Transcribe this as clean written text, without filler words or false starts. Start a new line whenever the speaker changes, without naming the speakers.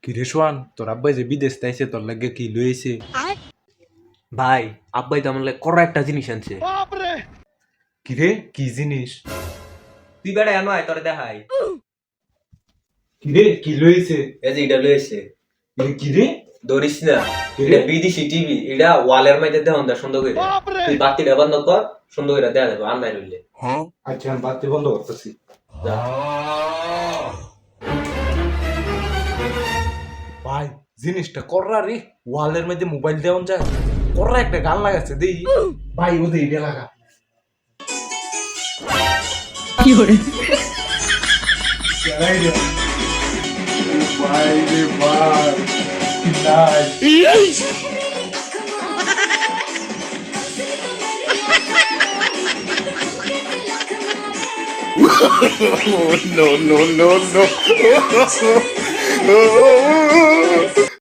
কিরে সোয়ান তোর আব্বাই যে বিদেশ তাইছে তোর লাগে কি লইছে?
ভাই, আব্বাই তো আমার লাগে কড়া একটা জিনিস আনছে।
কিরে কি জিনিস?
তুই বেটা এনো আয় তোরে দেখাই।
কিরে কি লইছে?
এই যে এটা লইছে,
কিরে
ধরিস না।
কিরে?
এটা বিদেশি টিভি, এটা ওয়ালের মধ্যে দেখান দা সুন্দর করে। তুই বাতিটা বন্ধ কর, সুন্দর করে দেখা যাবে আন্দাই রইলে।
আচ্ছা আমি বাতি বন্ধ করতেছি।
যা।
ভাই জিনিসটা কররা রে, ওয়ালের মধ্যে মোবাইল দেওয়া যায়, কররা একটা গান লাগাচ্ছে দেই। ভাই ও দেই লাগা। চালাই রে। ভাই রে ভাই নাই।
No, no, no, no.